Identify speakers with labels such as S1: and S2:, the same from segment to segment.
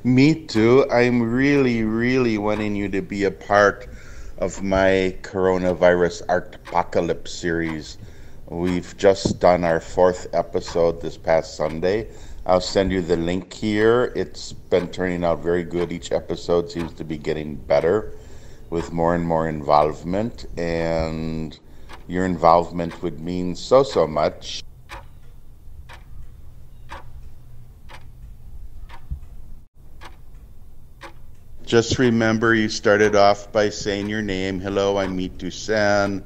S1: Me too. I'm really wanting you to be a part of my coronavirus Artpocalypse series. We've just done our fourth episode this past Sunday. I'll send you the link here. It's been turning out very good. Each episode seems to be getting better with more and more involvement, and your involvement would mean so much. Just remember, you started off by saying your name. Hello, I'm Mithu Sen.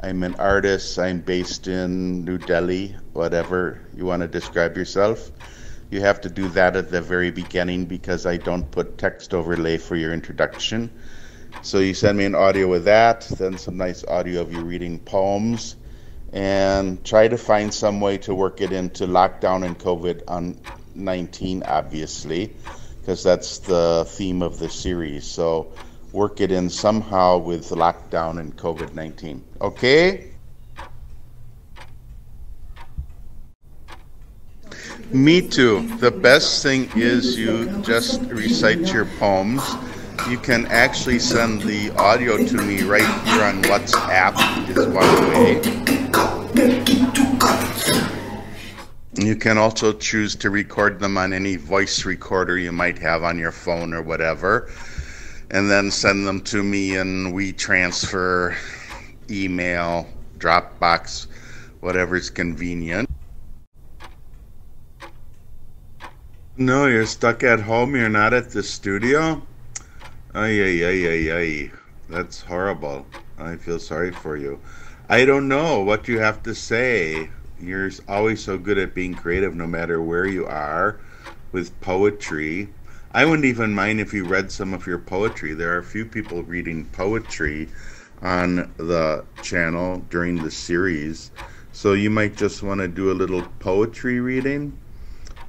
S1: I'm an artist. I'm based in New Delhi, whatever you want to describe yourself. You have to do that at the very beginning because I don't put text overlay for your introduction. So you send me an audio with that, then some nice audio of you reading poems, and try to find some way to work it into lockdown and COVID-19, obviously, because that's the theme of the series. So work it in somehow with lockdown and COVID-19. Okay? Me too. The best thing is you just recite your poems. You can actually send the audio to me right here on WhatsApp, is one way. You can also choose to record them on any voice recorder you might have on your phone or whatever, and then send them to me in WeTransfer, email, Dropbox, whatever's convenient. No, you're stuck at home, you're not at the studio? Ay. That's horrible. I feel sorry for you. I don't know what you have to say. You're always so good at being creative no matter where you are with poetry. I wouldn't even mind if you read some of your poetry. There are a few people reading poetry on the channel during the series. So you might just want to do a little poetry reading.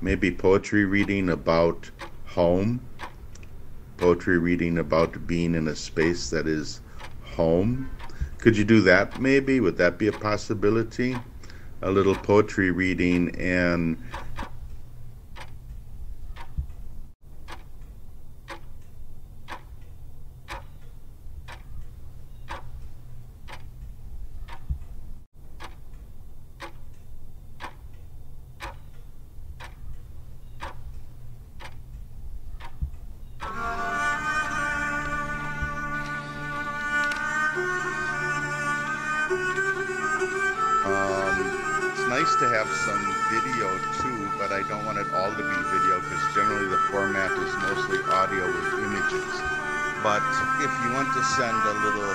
S1: Maybe poetry reading about home. Poetry reading about being in a space that is home. Could you do that maybe? Would that be a possibility? A little poetry reading and nice to have some video too, but I don't want it all to be video because generally the format is mostly audio with images. But if you want to send a little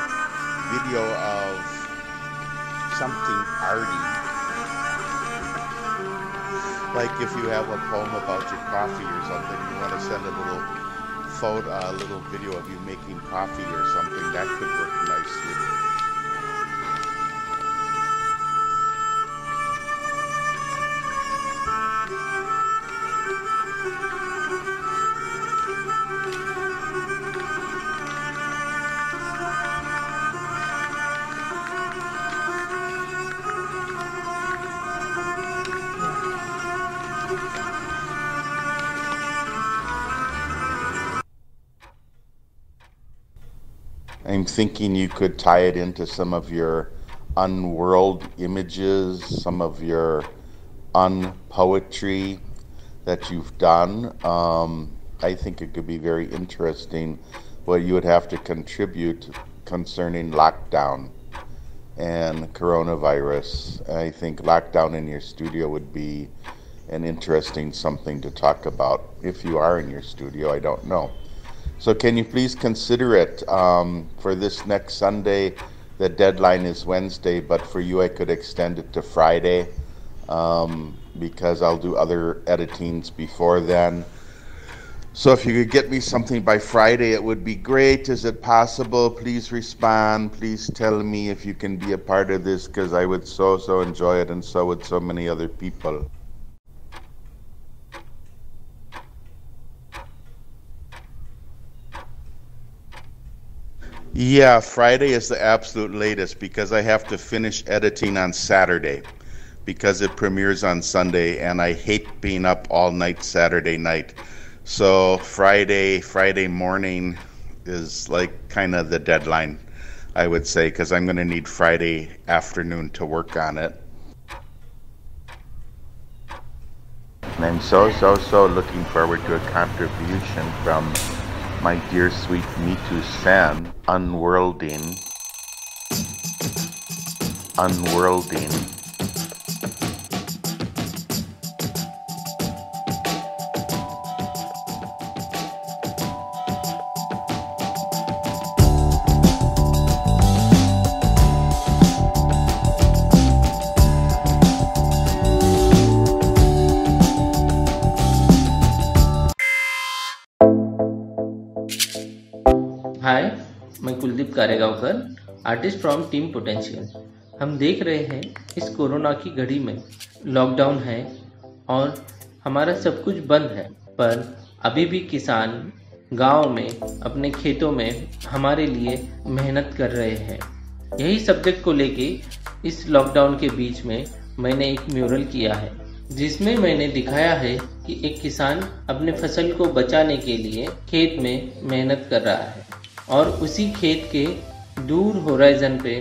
S1: video of something arty, like if you have a poem about your coffee or something, you want to send a little photo, a little video of you making coffee or something, that could work nicely. I'm thinking you could tie it into some of your unworld images, some of your unpoetry that you've done. I think it could be very interesting what you would have to contribute concerning lockdown and coronavirus. I think lockdown in your studio would be an interesting something to talk about. If you are in your studio, I don't know. So can you please consider it for this next Sunday? The deadline is Wednesday, but for you I could extend it to Friday because I'll do other editings before then. So if you could get me something by Friday, it would be great. Is it possible? Please respond. Please tell me if you can be a part of this because I would so enjoy it, and so would so many other people. Yeah, Friday is the absolute latest because I have to finish editing on Saturday because it premieres on Sunday, and I hate being up all night Saturday night. So Friday morning is like kind of the deadline, I would say, because I'm going to need Friday afternoon to work on it. And I'm so looking forward to a contribution from my dear sweet Mithu Sen, Unworlding.
S2: Hi, मैं Kuldeep Karegaonkar, artist from team potential. हम देख रहे हैं इस corona की घड़ी में lockdown है और हमारा सब कुछ बंद है, पर अभी भी किसान गांव में अपने खेतों में हमारे लिए मेहनत कर रहे हैं। यही सब्जेक्ट को लेके इस लॉकडाउन के बीच में मैंने एक म्यूरल किया है, जिसमें मैंने दिखाया है कि एक किसान अपने फसल को बचाने के लिए खेत में मेहनत कर रहा है और उसी खेत के दूर होराइजन पे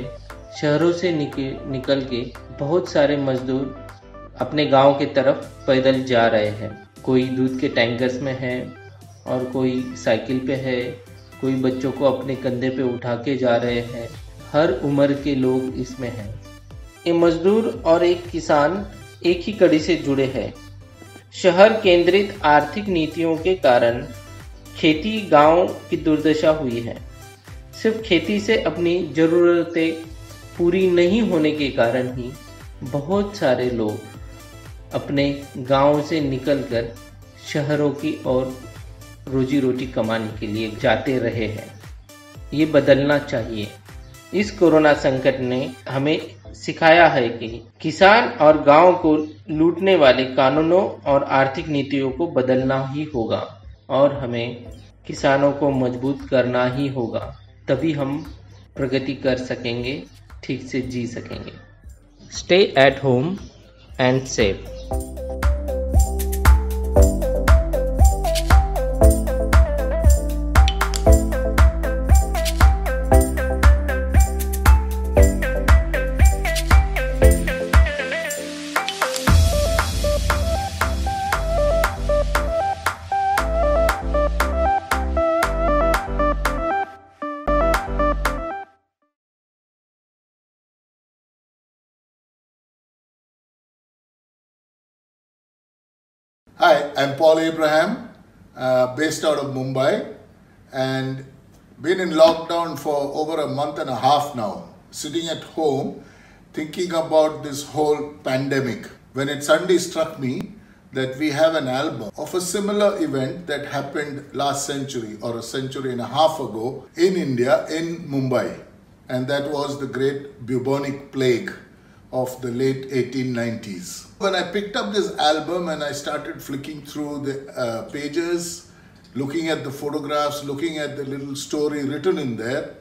S2: शहरों से निकल के बहुत सारे मजदूर अपने गांव के तरफ पैदल जा रहे हैं। कोई दूध के टैंकर्स में है और कोई साइकिल पे है, कोई बच्चों को अपने कंधे पे उठा के जा रहे हैं। हर उम्र के लोग इसमें हैं। ये मजदूर और एक किसान एक ही कड़ी से जुड़े हैं। शहर केंद्रित आर्थिक नीतियों के कारण खेती गांव की दुर्दशा हुई है। सिर्फ खेती से अपनी ज़रूरतें पूरी नहीं होने के कारण ही बहुत सारे लोग अपने गांव से निकलकर शहरों की ओर रोजी रोटी कमाने के लिए जाते रहे हैं। ये बदलना चाहिए। इस कोरोना संकट ने हमें सिखाया है कि किसान और गांव को लूटने वाले कानूनों और आर्थिक नीतियों को बदलना ही होगा और हमें किसानों को मजबूत करना ही होगा। तभी हम प्रगति कर सकेंगे, ठीक से जी सकेंगे। Stay at home and safe.
S3: Hi, I'm Paul Abraham, based out of Mumbai, and been in lockdown for over a month and a half now, sitting at home thinking about this whole pandemic, when it suddenly struck me that we have an album of a similar event that happened last century or a century and a half ago in India, in Mumbai, and that was the great bubonic plague of the late 1890s. When I picked up this album and I started flicking through the pages, looking at the photographs, looking at the little story written in there,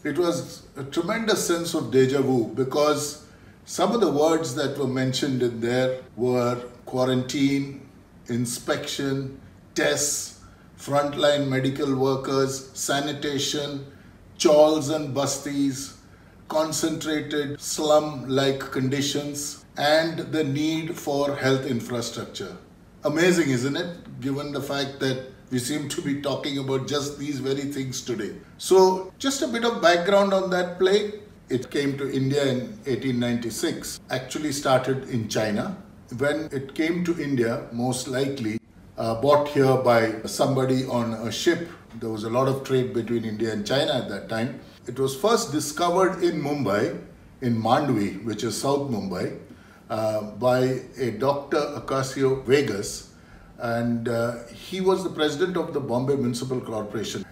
S3: it was a tremendous sense of deja vu, because some of the words that were mentioned in there were quarantine, inspection, tests, frontline medical workers, sanitation, chawls and bastis, concentrated slum-like conditions, and the need for health infrastructure. Amazing, isn't it? Given the fact that we seem to be talking about just these very things today. So, just a bit of background on that plague. It came to India in 1896, actually started in China. When it came to India, most likely bought here by somebody on a ship. There was a lot of trade between India and China at that time. It was first discovered in Mumbai, in Mandvi, which is South Mumbai, by a Dr. Acacio Vegas, and he was the president of the Bombay Municipal Corporation.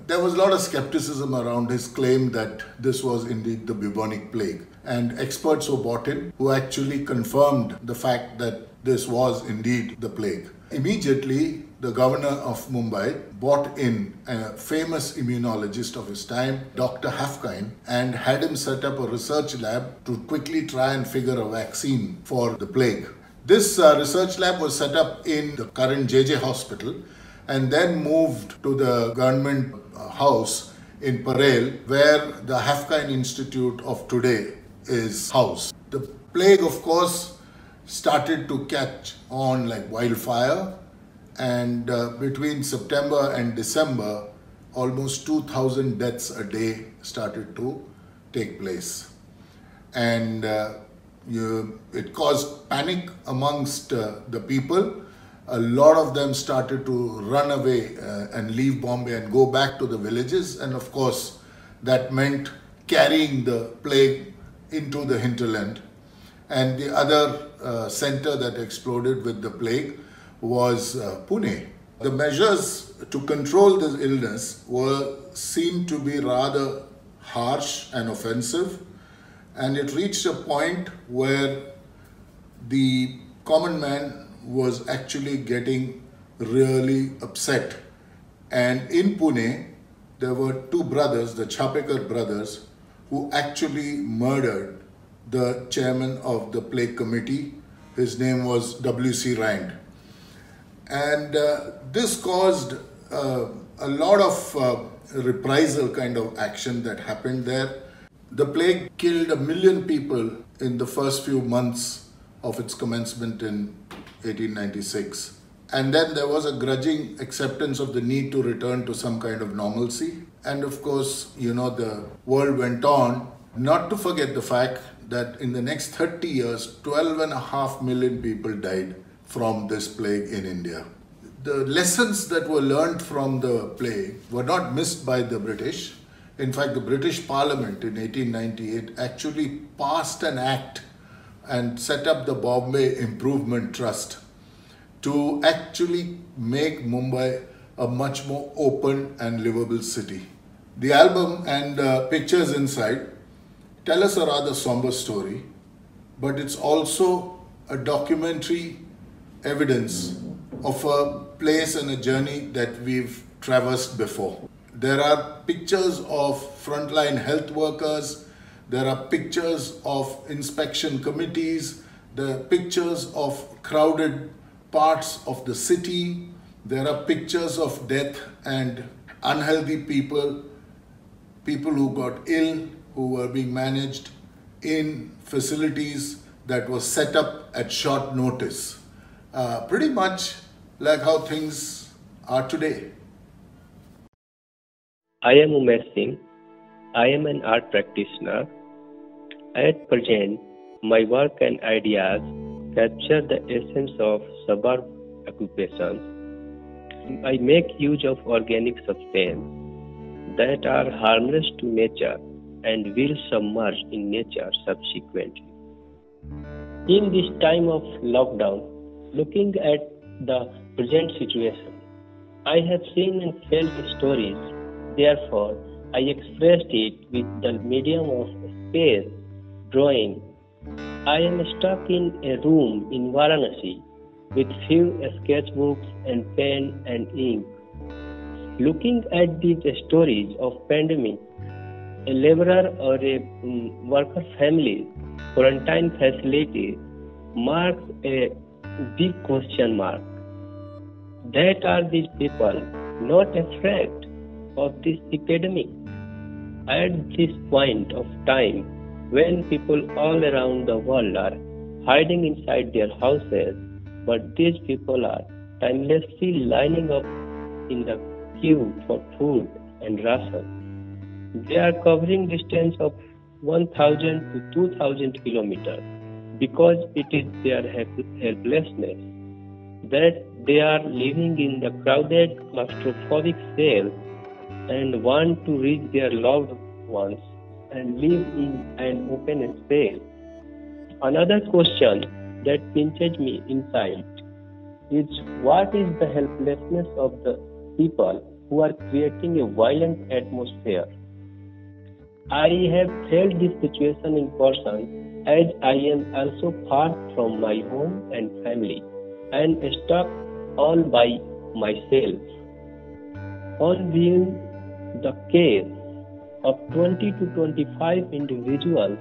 S3: There was a lot of skepticism around his claim that this was indeed the bubonic plague, and experts were brought in who actually confirmed the fact that this was indeed the plague. Immediately, the governor of Mumbai brought in a famous immunologist of his time, Dr. Hafkind, and had him set up a research lab to quickly try and figure a vaccine for the plague. This research lab was set up in the current JJ hospital, and then moved to the government house in Parel, where the Hafkind Institute of today is housed. The plague, of course, started to catch on like wildfire, and between September and December, almost 2,000 deaths a day started to take place. And it caused panic amongst the people. A lot of them started to run away and leave Bombay and go back to the villages. And of course, that meant carrying the plague into the hinterland. And the other center that exploded with the plague was Pune. The measures to control this illness were seen to be rather harsh and offensive, and it reached a point where the common man was actually getting really upset. And in Pune, there were two brothers, the Chapekar brothers, who actually murdered the chairman of the plague committee. His name was W.C. Rand. And this caused a lot of reprisal kind of action that happened there. The plague killed 1 million people in the first few months of its commencement in 1896. And then there was a grudging acceptance of the need to return to some kind of normalcy. And of course, the world went on, not to forget the fact that in the next 30 years, 12.5 million people died from this plague in India. The lessons that were learned from the plague were not missed by the British. In fact, the British Parliament in 1898 actually passed an act and set up the Bombay Improvement Trust to actually make Mumbai a much more open and livable city. The album and pictures inside tell us a rather somber story, but it's also a documentary evidence of a place and a journey that we've traversed before. There are pictures of frontline health workers, there are pictures of inspection committees, there are pictures of crowded parts of the city, there are pictures of death and unhealthy people who got ill, who were being managed in facilities that were set up at short notice. Pretty much like how things are today.
S4: I am Umesh Singh. I am an art practitioner. At present, my work and ideas capture the essence of suburb occupations. I make use of organic substances that are harmless to nature and will submerge in nature subsequently. In this time of lockdown, looking at the present situation, I have seen and felt stories. Therefore, I expressed it with the medium of space drawing. I am stuck in a room in Varanasi with few sketchbooks and pen and ink. Looking at these stories of pandemic, a laborer or a worker family, quarantine facility marks a big question mark. That are these people not afraid of this epidemic? At this point of time, when people all around the world are hiding inside their houses, but these people are timelessly lining up in the queue for food and ration. They are covering distance of 1,000 to 2,000 kilometers because it is their helplessness that they are living in the crowded, claustrophobic cells and want to reach their loved ones and live in an open space. Another question that pinches me inside is what is the helplessness of the people who are creating a violent atmosphere? I have felt this situation in person as I am also far from my home and family and stuck all by myself. On viewing the case of 20 to 25 individuals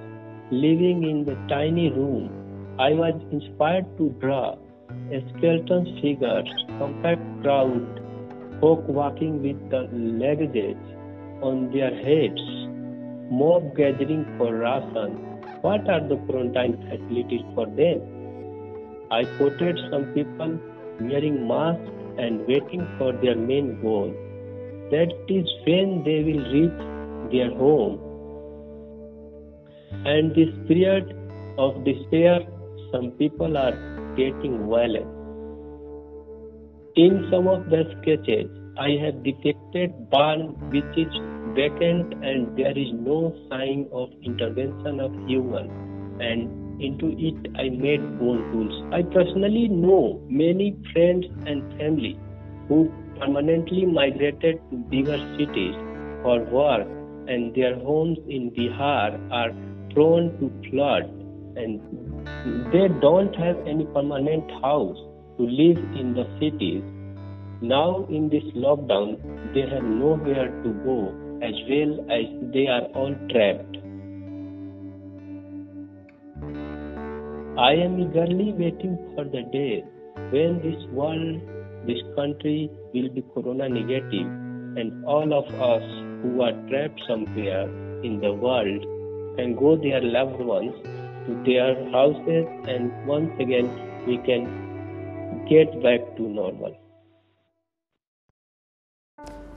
S4: living in the tiny room, I was inspired to draw a skeleton figures, compact crowd folk walking with the luggage on their heads, mob gathering for ration. What are the quarantine facilities for them? I quoted some people wearing masks and waiting for their main goal. That is when they will reach their home. And this period of despair, some people are getting violent. In some of the sketches, I have depicted barn which is vacant and there is no sign of intervention of human, and into it I made bone tools. I personally know many friends and family who permanently migrated to bigger cities for work, and their homes in Bihar are prone to flood, and they don't have any permanent house to live in the cities. Now in this lockdown, they have nowhere to go, as well as they are all trapped. I am eagerly waiting for the day when this world, this country will be corona negative, and all of us who are trapped somewhere in the world can go their loved ones to their houses, and once again we can get back to normal.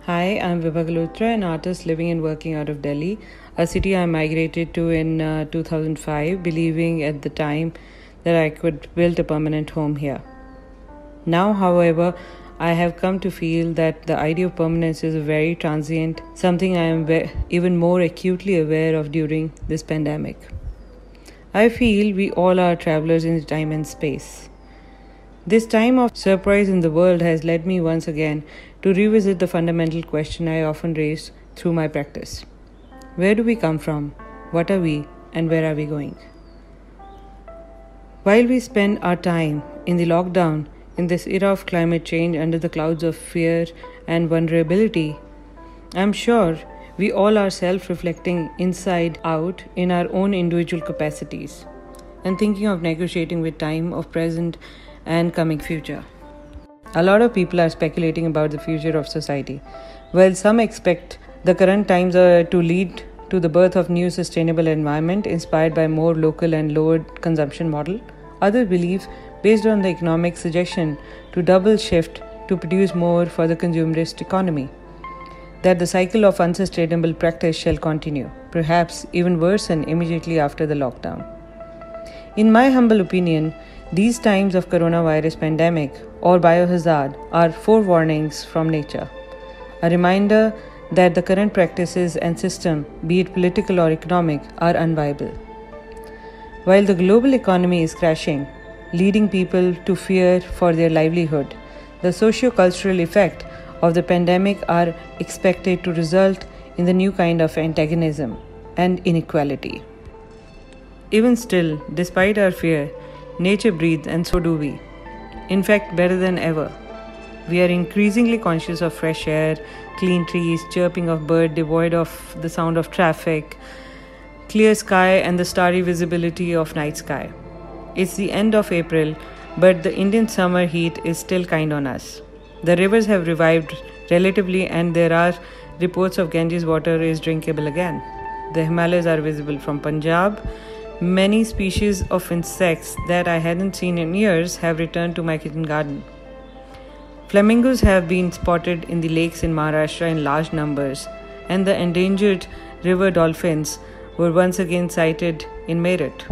S5: Hi, I'm Vibha Galhotra, an artist living and working out of Delhi, a city I migrated to in 2005, believing at the time that I could build a permanent home here. Now, however, I have come to feel that the idea of permanence is a very transient, something I am even more acutely aware of during this pandemic. I feel we all are travelers in time and space. This time of surprise in the world has led me once again to revisit the fundamental question I often raise through my practice. Where do we come from? What are we? And where are we going? While we spend our time in the lockdown, in this era of climate change under the clouds of fear and vulnerability, I'm sure we all are self-reflecting inside out in our own individual capacities and thinking of negotiating with time of present and coming future. A lot of people are speculating about the future of society. While some expect the current times to lead to the birth of new sustainable environment inspired by more local and lowered consumption model, others believe, based on the economic suggestion to double shift to produce more for the consumerist economy, that the cycle of unsustainable practice shall continue, perhaps even worsen immediately after the lockdown. In my humble opinion, these times of coronavirus pandemic or biohazard are forewarnings from nature, a reminder that the current practices and system, be it political or economic, are unviable. While the global economy is crashing, leading people to fear for their livelihood, the socio-cultural effect of the pandemic are expected to result in the new kind of antagonism and inequality. Even still, despite our fear, nature breathes, and so do we. In fact, better than ever. We are increasingly conscious of fresh air, clean trees, chirping of birds devoid of the sound of traffic, clear sky, and the starry visibility of night sky. It's the end of April, but the Indian summer heat is still kind on us. The rivers have revived relatively, and there are reports of Ganges water is drinkable again. The Himalayas are visible from Punjab. Many species of insects that I hadn't seen in years have returned to my kitchen garden. Flamingos have been spotted in the lakes in Maharashtra in large numbers, and the endangered river dolphins were once again sighted in Meerut.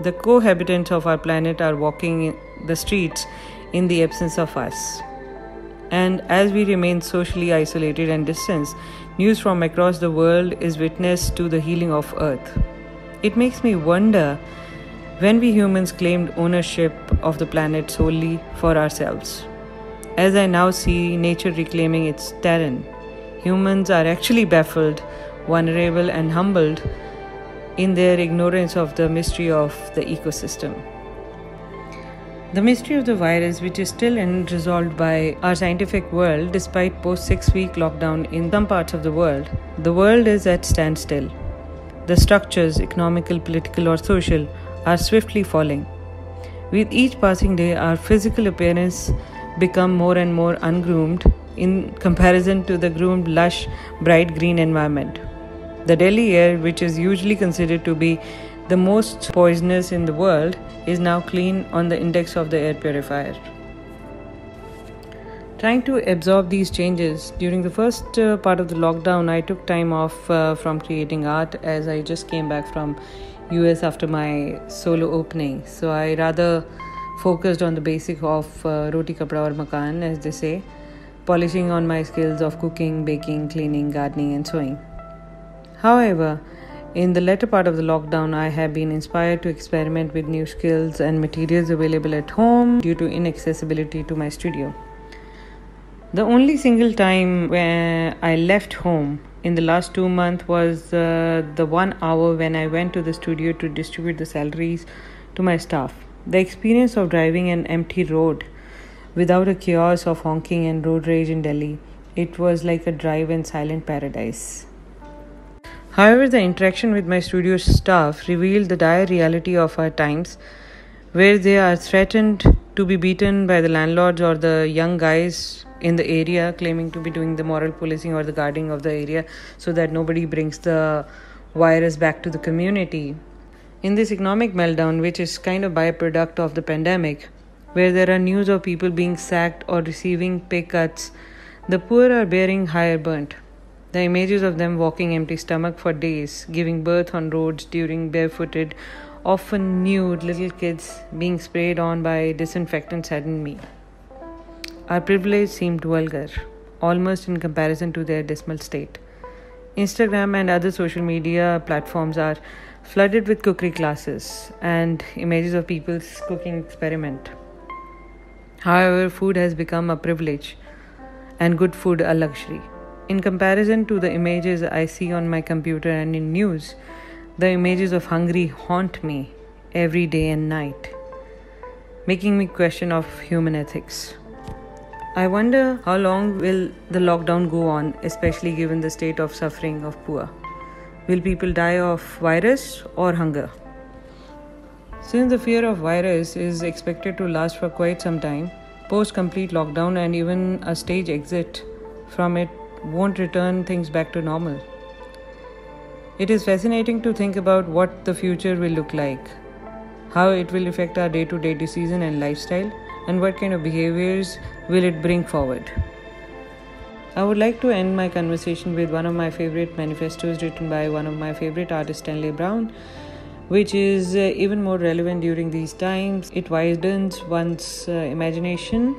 S5: The cohabitants of our planet are walking the streets in the absence of us. And as we remain socially isolated and distanced, news from across the world is witness to the healing of Earth. It makes me wonder when we humans claimed ownership of the planet solely for ourselves. As I now see nature reclaiming its terrain, humans are actually baffled, vulnerable, and humbled in their ignorance of the mystery of the ecosystem. The mystery of the virus, which is still unresolved by our scientific world despite post-6-week lockdown in some parts of the world is at standstill. The structures, economical, political, or social, are swiftly falling. With each passing day, our physical appearance become more and more ungroomed in comparison to the groomed, lush, bright green environment. The Delhi air, which is usually considered to be the most poisonous in the world, is now clean on the index of the air purifier. Trying to absorb these changes, during the first part of the lockdown, I took time off from creating art as I just came back from US after my solo opening. So I rather focused on the basic of roti kapda aur makan, as they say, polishing on my skills of cooking, baking, cleaning, gardening and sewing. However, in the latter part of the lockdown, I have been inspired to experiment with new skills and materials available at home due to inaccessibility to my studio. The only single time when I left home in the last 2 months was the 1 hour when I went to the studio to distribute the salaries to my staff. The experience of driving an empty road without a chaos of honking and road rage in Delhi, it was like a drive in silent paradise. However, the interaction with my studio staff revealed the dire reality of our times, where they are threatened to be beaten by the landlords or the young guys in the area claiming to be doing the moral policing or the guarding of the area so that nobody brings the virus back to the community. In this economic meltdown, which is kind of byproduct of the pandemic, where there are news of people being sacked or receiving pay cuts, the poor are bearing higher burnt. The images of them walking empty stomach for days, giving birth on roads during barefooted, often nude little kids being sprayed on by disinfectant saddened me. Our privilege seemed vulgar, almost in comparison to their dismal state. Instagram and other social media platforms are flooded with cookery classes and images of people's cooking experiment. However, food has become a privilege and good food a luxury. In comparison to the images I see on my computer and in news, the images of hungry haunt me every day and night, making me question of human ethics. I wonder how long will the lockdown go on, especially given the state of suffering of poor. Will people die of virus or hunger? Since the fear of virus is expected to last for quite some time, post-complete lockdown and even a stage exit from it won't return things back to normal. It is fascinating to think about what the future will look like, how it will affect our day-to-day decision and lifestyle, and what kind of behaviors will it bring forward. I would like to end my conversation with one of my favorite manifestos written by one of my favorite artists, Stanley Brown, which is even more relevant during these times. It widens one's imagination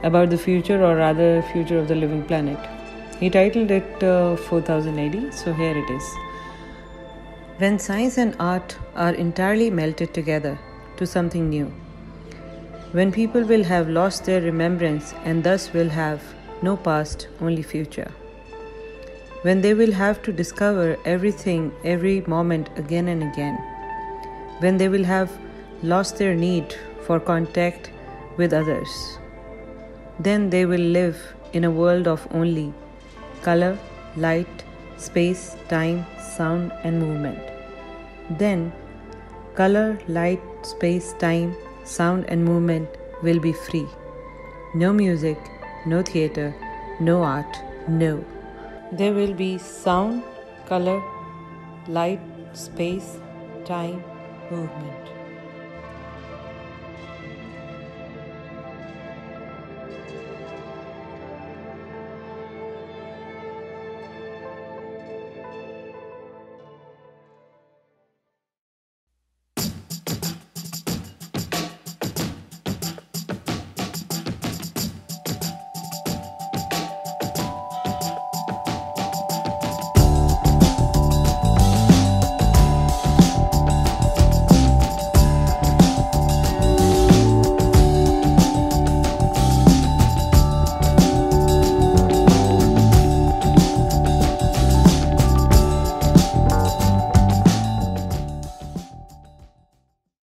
S5: about the future, or rather future of the living planet. He titled it 4000 AD, so here it is. When science and art are entirely melted together to something new, when people will have lost their remembrance and thus will have no past, only future, when they will have to discover everything every moment again and again, when they will have lost their need for contact with others, then they will live in a world of only color, light, space, time, sound and movement. Then color, light, space, time, sound and movement will be free. No music, no theater, no art, no. There will be sound, color, light, space, time, movement.